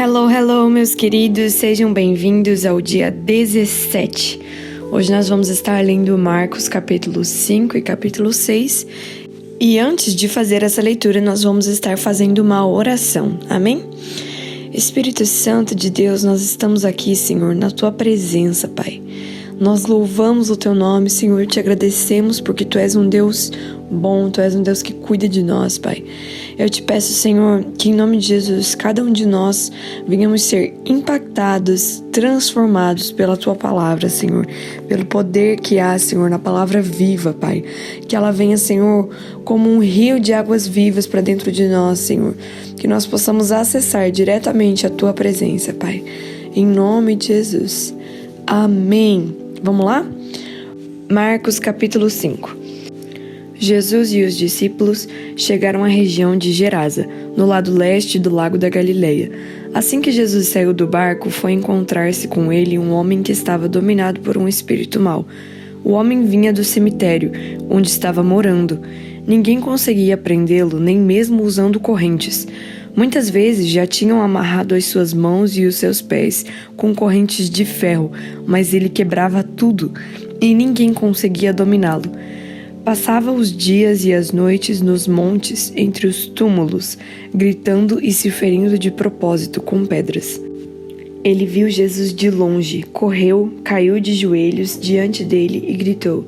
Hello, hello, meus queridos, sejam bem-vindos ao dia 17. Hoje nós vamos estar lendo Marcos capítulo 5 e capítulo 6. E antes de fazer essa leitura, nós vamos estar fazendo uma oração, amém? Espírito Santo de Deus, nós estamos aqui, Senhor, na Tua presença, Pai. Nós louvamos o Teu nome, Senhor, te agradecemos porque Tu és um Deus bom, Tu és um Deus que cuida de nós, Pai. Eu te peço, Senhor, que em nome de Jesus, cada um de nós venhamos ser impactados, transformados pela Tua palavra, Senhor, pelo poder que há, Senhor, na palavra viva, Pai. Que ela venha, Senhor, como um rio de águas vivas para dentro de nós, Senhor. Que nós possamos acessar diretamente a Tua presença, Pai. Em nome de Jesus. Amém. Vamos lá? Marcos capítulo 5. Jesus e os discípulos chegaram à região de Gerasa, no lado leste do lago da Galileia. Assim que Jesus saiu do barco, foi encontrar-se com ele um homem que estava dominado por um espírito mau. O homem vinha do cemitério, onde estava morando. Ninguém conseguia prendê-lo, nem mesmo usando correntes. Muitas vezes já tinham amarrado as suas mãos e os seus pés com correntes de ferro, mas ele quebrava tudo e ninguém conseguia dominá-lo. Passava os dias e as noites nos montes, entre os túmulos, gritando e se ferindo de propósito com pedras. Ele viu Jesus de longe, correu, caiu de joelhos diante dele e gritou: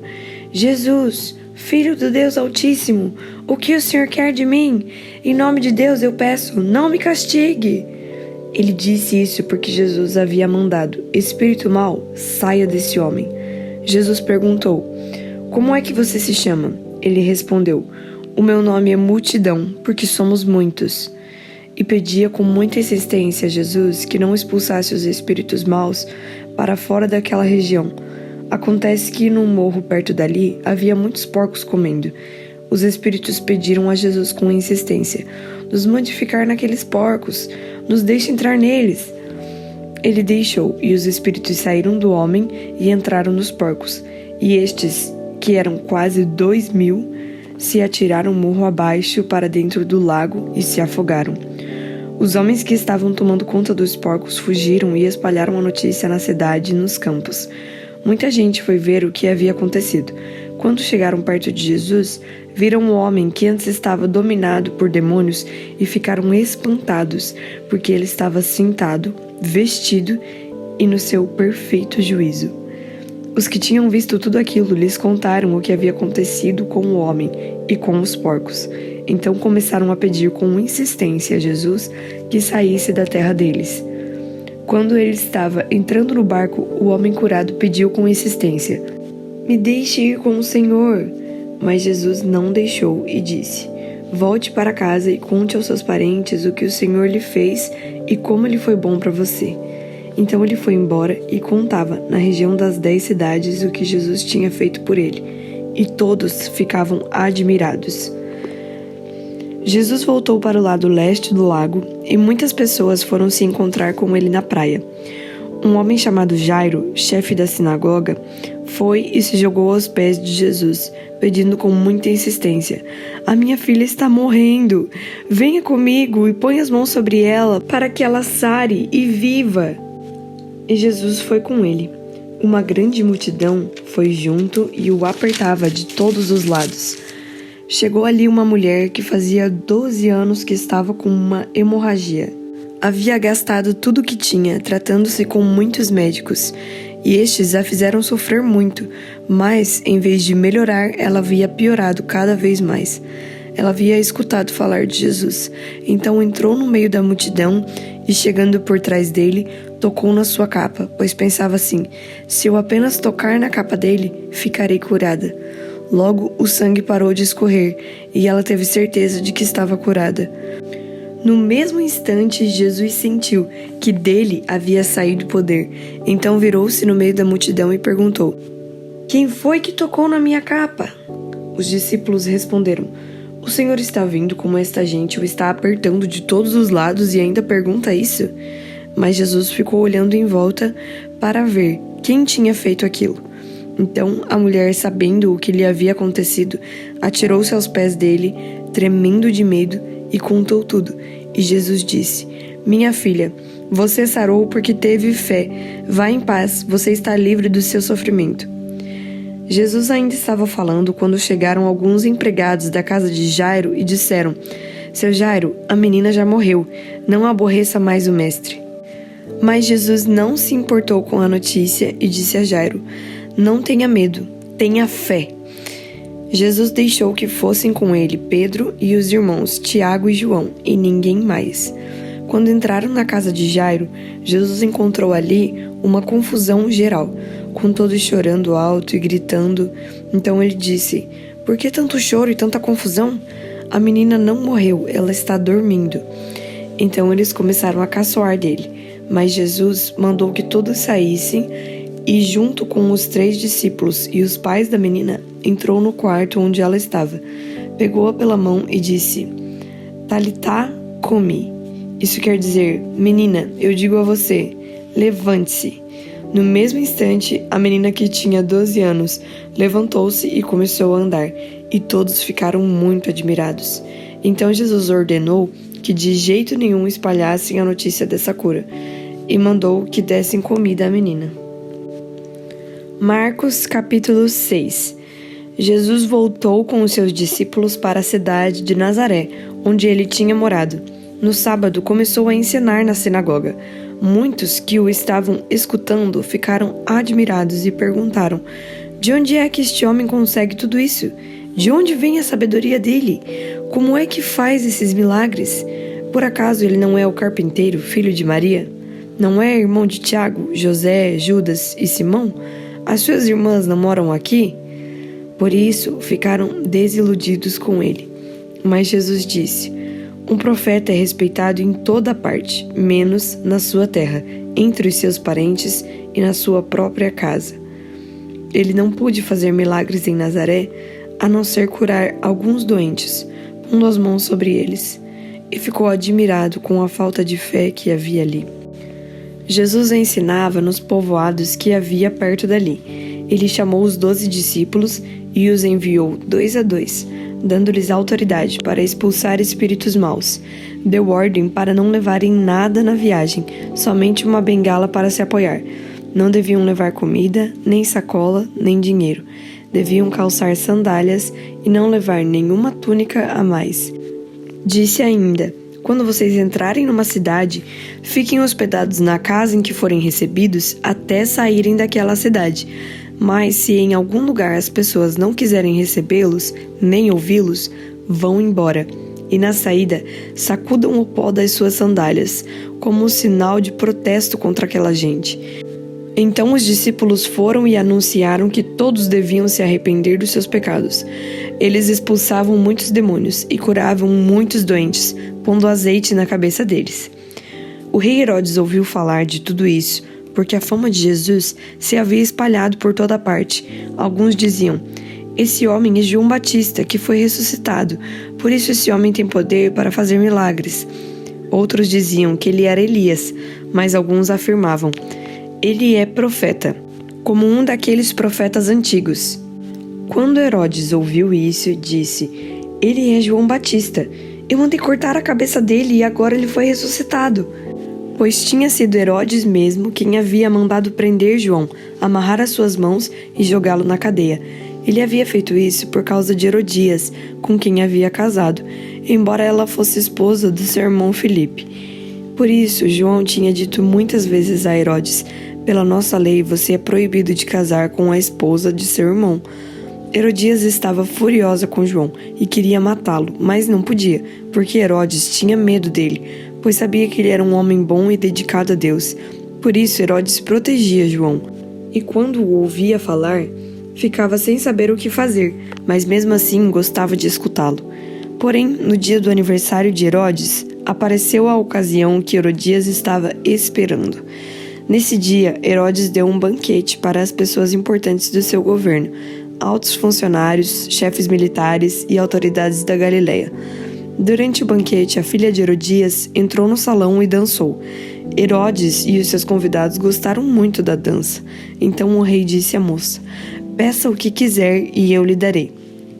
Jesus, Filho do Deus Altíssimo, o que o Senhor quer de mim? Em nome de Deus eu peço, não me castigue. Ele disse isso porque Jesus havia mandado: Espírito mau, saia desse homem. Jesus perguntou: Como é que você se chama? Ele respondeu: O meu nome é Multidão, porque somos muitos. E pedia com muita insistência a Jesus que não expulsasse os espíritos maus para fora daquela região. Acontece que num morro perto dali havia muitos porcos comendo. Os espíritos pediram a Jesus com insistência: Nos mande ficar naqueles porcos, nos deixe entrar neles. Ele deixou, e os espíritos saíram do homem e entraram nos porcos. E estes, que eram quase 2.000, se atiraram morro abaixo para dentro do lago e se afogaram. Os homens que estavam tomando conta dos porcos fugiram e espalharam a notícia na cidade e nos campos. Muita gente foi ver o que havia acontecido. Quando chegaram perto de Jesus, viram um homem que antes estava dominado por demônios e ficaram espantados, porque ele estava sentado, vestido e no seu perfeito juízo. Os que tinham visto tudo aquilo lhes contaram o que havia acontecido com o homem e com os porcos. Então começaram a pedir com insistência a Jesus que saísse da terra deles. Quando ele estava entrando no barco, o homem curado pediu com insistência: Me deixe ir com o Senhor. Mas Jesus não deixou e disse: Volte para casa e conte aos seus parentes o que o Senhor lhe fez e como ele foi bom para você. Então ele foi embora e contava na região das 10 cidades o que Jesus tinha feito por ele, e todos ficavam admirados. Jesus voltou para o lado leste do lago e muitas pessoas foram se encontrar com ele na praia. Um homem chamado Jairo, chefe da sinagoga, foi e se jogou aos pés de Jesus, pedindo com muita insistência: A minha filha está morrendo. Venha comigo e põe as mãos sobre ela para que ela sare e viva. E Jesus foi com ele. Uma grande multidão foi junto e o apertava de todos os lados. Chegou ali uma mulher que fazia 12 anos que estava com uma hemorragia. Havia gastado tudo o que tinha, tratando-se com muitos médicos, e estes a fizeram sofrer muito, mas, em vez de melhorar, ela havia piorado cada vez mais. Ela havia escutado falar de Jesus, então entrou no meio da multidão e, chegando por trás dele, tocou na sua capa, pois pensava assim: se eu apenas tocar na capa dele, ficarei curada. Logo, o sangue parou de escorrer e ela teve certeza de que estava curada. No mesmo instante, Jesus sentiu que dele havia saído poder. Então virou-se no meio da multidão e perguntou: Quem foi que tocou na minha capa? Os discípulos responderam: O Senhor está vendo como esta gente o está apertando de todos os lados e ainda pergunta isso? Mas Jesus ficou olhando em volta para ver quem tinha feito aquilo. Então a mulher, sabendo o que lhe havia acontecido, atirou-se aos pés dele, tremendo de medo, e contou tudo. E Jesus disse: Minha filha, Você sarou porque teve fé. Vá em paz, você está livre do seu sofrimento. Jesus ainda estava falando quando chegaram alguns empregados da casa de Jairo e disseram: Seu Jairo, a menina já morreu, não aborreça mais o mestre. Mas Jesus não se importou com a notícia e disse a Jairo: Não tenha medo, tenha fé. Jesus deixou que fossem com ele Pedro e os irmãos Tiago e João, e ninguém mais. Quando entraram na casa de Jairo, Jesus encontrou ali uma confusão geral, com todos chorando alto e gritando. Então ele disse: Por que tanto choro e tanta confusão? A menina não morreu, ela está dormindo. Então eles começaram a caçoar dele, mas Jesus mandou que todos saíssem e, junto com os 3 discípulos e os pais da menina, entrou no quarto onde ela estava, pegou-a pela mão e disse: Talitá cumi. Isso quer dizer: Menina, eu digo a você, levante-se. No mesmo instante, a menina, que tinha 12 anos, levantou-se e começou a andar, e todos ficaram muito admirados. Então Jesus ordenou que de jeito nenhum espalhassem a notícia dessa cura, e mandou que dessem comida à menina. Marcos capítulo 6. Jesus voltou com os seus discípulos para a cidade de Nazaré, onde ele tinha morado. No sábado começou a ensinar na sinagoga. Muitos que o estavam escutando ficaram admirados e perguntaram: De onde é que este homem consegue tudo isso? De onde vem a sabedoria dele? Como é que faz esses milagres? Por acaso ele não é o carpinteiro, filho de Maria? Não é irmão de Tiago, José, Judas e Simão? As suas irmãs não moram aqui? Por isso ficaram desiludidos com ele. Mas Jesus disse: Um profeta é respeitado em toda parte, menos na sua terra, entre os seus parentes e na sua própria casa. Ele não pôde fazer milagres em Nazaré, a não ser curar alguns doentes, pondo as mãos sobre eles, e ficou admirado com a falta de fé que havia ali. Jesus ensinava nos povoados que havia perto dali. Ele chamou os 12 discípulos e os enviou 2 a 2, dando-lhes autoridade para expulsar espíritos maus. Deu ordem para não levarem nada na viagem, somente uma bengala para se apoiar. Não deviam levar comida, nem sacola, nem dinheiro. Deviam calçar sandálias e não levar nenhuma túnica a mais. Disse ainda: Quando vocês entrarem numa cidade, fiquem hospedados na casa em que forem recebidos até saírem daquela cidade. Mas se em algum lugar as pessoas não quiserem recebê-los, nem ouvi-los, vão embora. E na saída, sacudam o pó das suas sandálias, como um sinal de protesto contra aquela gente. Então os discípulos foram e anunciaram que todos deviam se arrepender dos seus pecados. Eles expulsavam muitos demônios e curavam muitos doentes, pondo azeite na cabeça deles. O rei Herodes ouviu falar de tudo isso, porque a fama de Jesus se havia espalhado por toda parte. Alguns diziam: Esse homem é João Batista, que foi ressuscitado, por isso esse homem tem poder para fazer milagres. Outros diziam que ele era Elias, mas alguns afirmavam: Ele é profeta, como um daqueles profetas antigos. Quando Herodes ouviu isso, disse: Ele é João Batista. Eu mandei cortar a cabeça dele e agora ele foi ressuscitado. Pois tinha sido Herodes mesmo quem havia mandado prender João, amarrar as suas mãos e jogá-lo na cadeia. Ele havia feito isso por causa de Herodias, com quem havia casado, embora ela fosse esposa do seu irmão Filipe. Por isso, João tinha dito muitas vezes a Herodes: Pela nossa lei, você é proibido de casar com a esposa de seu irmão. Herodias estava furiosa com João e queria matá-lo, mas não podia, porque Herodes tinha medo dele, pois sabia que ele era um homem bom e dedicado a Deus. Por isso Herodes protegia João, e quando o ouvia falar, ficava sem saber o que fazer, mas mesmo assim gostava de escutá-lo. Porém, no dia do aniversário de Herodes, apareceu a ocasião que Herodias estava esperando. Nesse dia, Herodes deu um banquete para as pessoas importantes do seu governo, altos funcionários, chefes militares e autoridades da Galileia. Durante o banquete, a filha de Herodias entrou no salão e dançou. Herodes e os seus convidados gostaram muito da dança. Então o rei disse à moça: Peça o que quiser e eu lhe darei.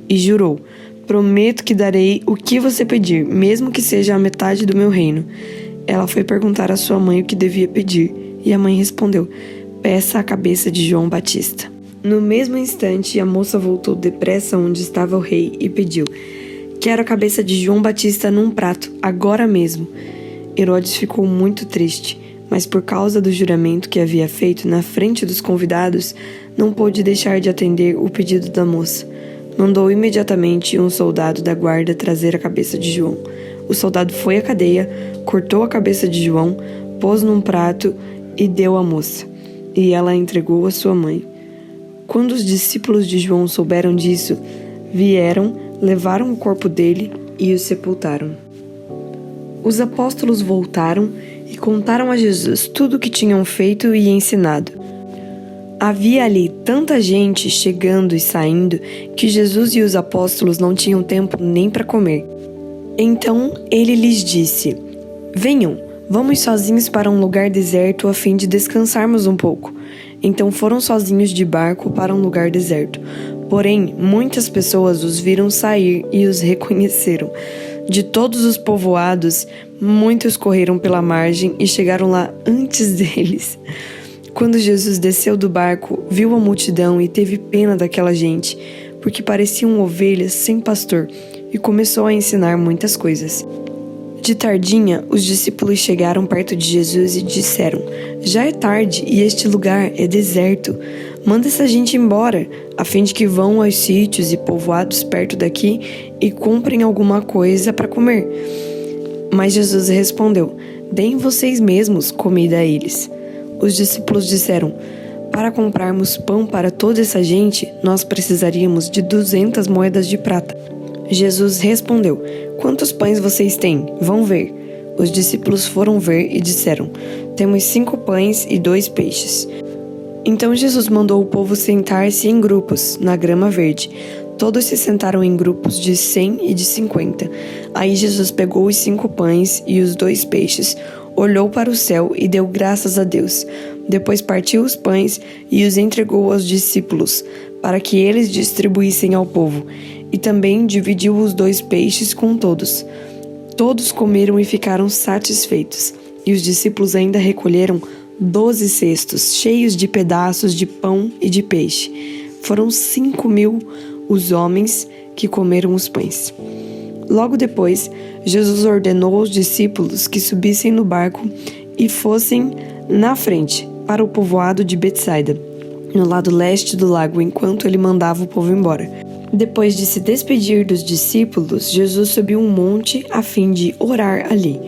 E jurou: Prometo que darei o que você pedir, mesmo que seja a metade do meu reino. Ela foi perguntar à sua mãe o que devia pedir, e a mãe respondeu: peça a cabeça de João Batista. No mesmo instante, a moça voltou depressa onde estava o rei e pediu: quero a cabeça de João Batista num prato, agora mesmo. Herodes ficou muito triste, mas por causa do juramento que havia feito na frente dos convidados, não pôde deixar de atender o pedido da moça. Mandou imediatamente um soldado da guarda trazer a cabeça de João. O soldado foi à cadeia, cortou a cabeça de João, pôs num prato e deu à moça, e ela a entregou à sua mãe. Quando os discípulos de João souberam disso, vieram, levaram o corpo dele e o sepultaram. Os apóstolos voltaram e contaram a Jesus tudo o que tinham feito e ensinado. Havia ali tanta gente chegando e saindo que Jesus e os apóstolos não tinham tempo nem para comer. Então ele lhes disse: venham, vamos sozinhos para um lugar deserto a fim de descansarmos um pouco. Então foram sozinhos de barco para um lugar deserto. Porém, muitas pessoas os viram sair e os reconheceram. De todos os povoados, muitos correram pela margem e chegaram lá antes deles. Quando Jesus desceu do barco, viu a multidão e teve pena daquela gente, porque pareciam ovelhas sem pastor, e começou a ensinar muitas coisas. De tardinha, os discípulos chegaram perto de Jesus e disseram: já é tarde e este lugar é deserto. Manda essa gente embora, a fim de que vão aos sítios e povoados perto daqui e comprem alguma coisa para comer. Mas Jesus respondeu: deem vocês mesmos comida a eles. Os discípulos disseram: para comprarmos pão para toda essa gente, nós precisaríamos de 200 moedas de prata. Jesus respondeu: quantos pães vocês têm? Vão ver. Os discípulos foram ver e disseram: temos 5 pães e 2 peixes. Então Jesus mandou o povo sentar-se em grupos, na grama verde. Todos se sentaram em grupos de 100 e de 50. Aí Jesus pegou os 5 pães e os 2 peixes, olhou para o céu e deu graças a Deus. Depois partiu os pães e os entregou aos discípulos, para que eles distribuíssem ao povo. E também dividiu os 2 peixes com todos. Todos comeram e ficaram satisfeitos. E os discípulos ainda recolheram 12 cestos, cheios de pedaços de pão e de peixe. Foram 5.000 os homens que comeram os pães. Logo depois, Jesus ordenou aos discípulos que subissem no barco e fossem na frente, para o povoado de Betsaida, no lado leste do lago, enquanto ele mandava o povo embora. Depois de se despedir dos discípulos, Jesus subiu um monte a fim de orar ali.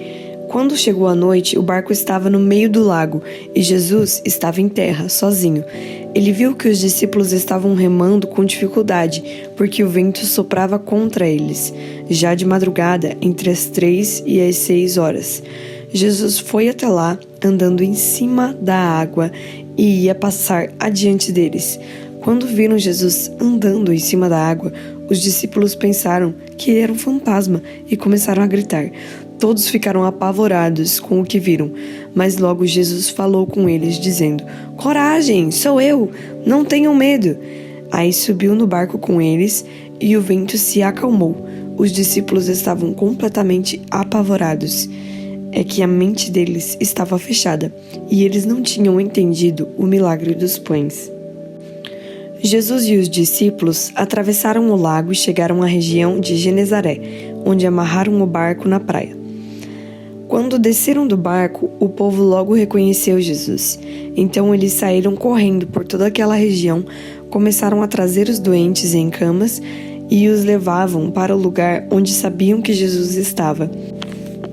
Quando chegou a noite, o barco estava no meio do lago e Jesus estava em terra, sozinho. Ele viu que os discípulos estavam remando com dificuldade, porque o vento soprava contra eles, já de madrugada, entre as 3 e as 6 horas. Jesus foi até lá, andando em cima da água, e ia passar adiante deles. Quando viram Jesus andando em cima da água, os discípulos pensaram que ele era um fantasma e começaram a gritar. Todos ficaram apavorados com o que viram, mas logo Jesus falou com eles, dizendo: coragem, sou eu, não tenham medo. Aí subiu no barco com eles e o vento se acalmou. Os discípulos estavam completamente apavorados. É que a mente deles estava fechada e eles não tinham entendido o milagre dos pães. Jesus e os discípulos atravessaram o lago e chegaram à região de Genezaré, onde amarraram o barco na praia. Quando desceram do barco, o povo logo reconheceu Jesus. Então eles saíram correndo por toda aquela região, começaram a trazer os doentes em camas e os levavam para o lugar onde sabiam que Jesus estava.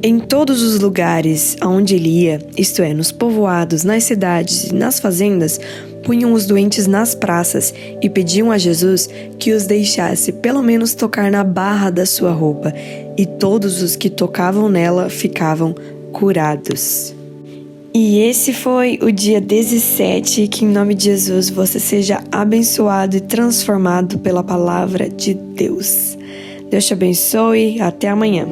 Em todos os lugares aonde ele ia, isto é, nos povoados, nas cidades e nas fazendas, punham os doentes nas praças e pediam a Jesus que os deixasse pelo menos tocar na barra da sua roupa, e todos os que tocavam nela ficavam curados. E esse foi o dia 17, que em nome de Jesus você seja abençoado e transformado pela palavra de Deus. Deus te abençoe, até amanhã.